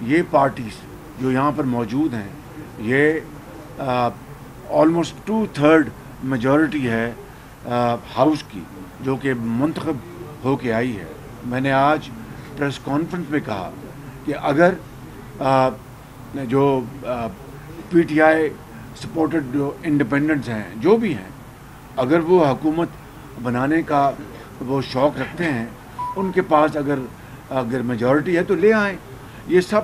یہ پارٹیز جو یہاں پر موجود ہیں یہ آلموسٹ 2/3 میجورٹی ہے ہاؤس کی جو کہ منتخب ہو کے آئی ہے. میں نے آج پریس کانفرنس میں کہا کہ اگر جو پی ٹی آئی سپورٹڈ جو انڈیپینڈنٹس ہیں جو بھی ہیں اگر وہ حکومت بنانے کا وہ شوق رکھتے ہیں ان کے پاس اگر میجورٹی ہے تو لے آئیں. یہ سب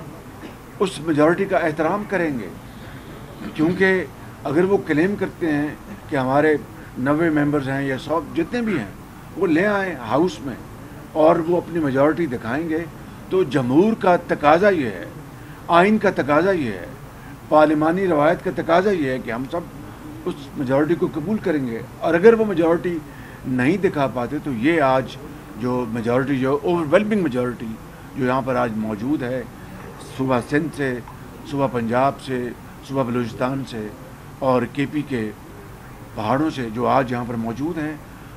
اس میجورٹی کا احترام کریں گے کیونکہ اگر وہ کلیم کرتے ہیں کہ ہمارے 90 ممبرز ہیں یا 100 جتنے بھی ہیں وہ لے آئیں ہاؤس میں اور وہ اپنی میجورٹی دکھائیں گے تو جمہور کا تقاضا یہ ہے, آئین کا تقاضا یہ ہے, پارلیمانی روایت کا تقاضا یہ ہے کہ ہم سب اس میجورٹی کو قبول کریں گے. اور اگر وہ میجورٹی نہیں دکھا پاتے تو یہ آج جو میجورٹی جو اوور ویلمنگ میجورٹی جو یہاں پر آج موجود ہے صوبہ سندھ سے, صوبہ پنجاب سے, صوبہ بلوچستان سے اور کے پی کے پہاڑوں سے جو آج یہاں پر موجود ہیں,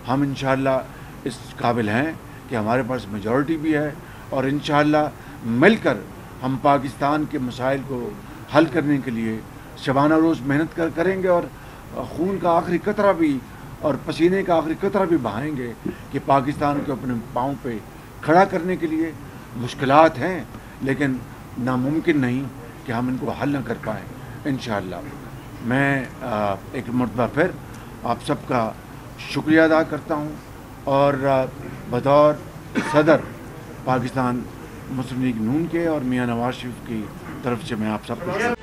ہم انشاءاللہ اس قابل ہیں کہ ہمارے پاس میجورٹی بھی ہے اور انشاءاللہ مل کر ہم پاکستان کے مسائل کو حل کرنے کے لیے شبانہ روز محنت کریں گے اور خون کا آخری قطرہ بھی اور پسینے کا آخری قطرہ بھی بہائیں گے کہ پاکستان کو اپنے پاؤں پہ کھڑا کرنے کے لیے. مشکلات ہیں لیکن ناممکن نہیں کہ ہم ان کو حل نہ کر پائیں انشاءاللہ. میں ایک مرتبہ پھر آپ سب کا شکریہ ادا کرتا ہوں اور بطور صدر پاکستان مسلم لیگ نون کے اور میاں نواز شریف کی طرف سے میں آپ سب کو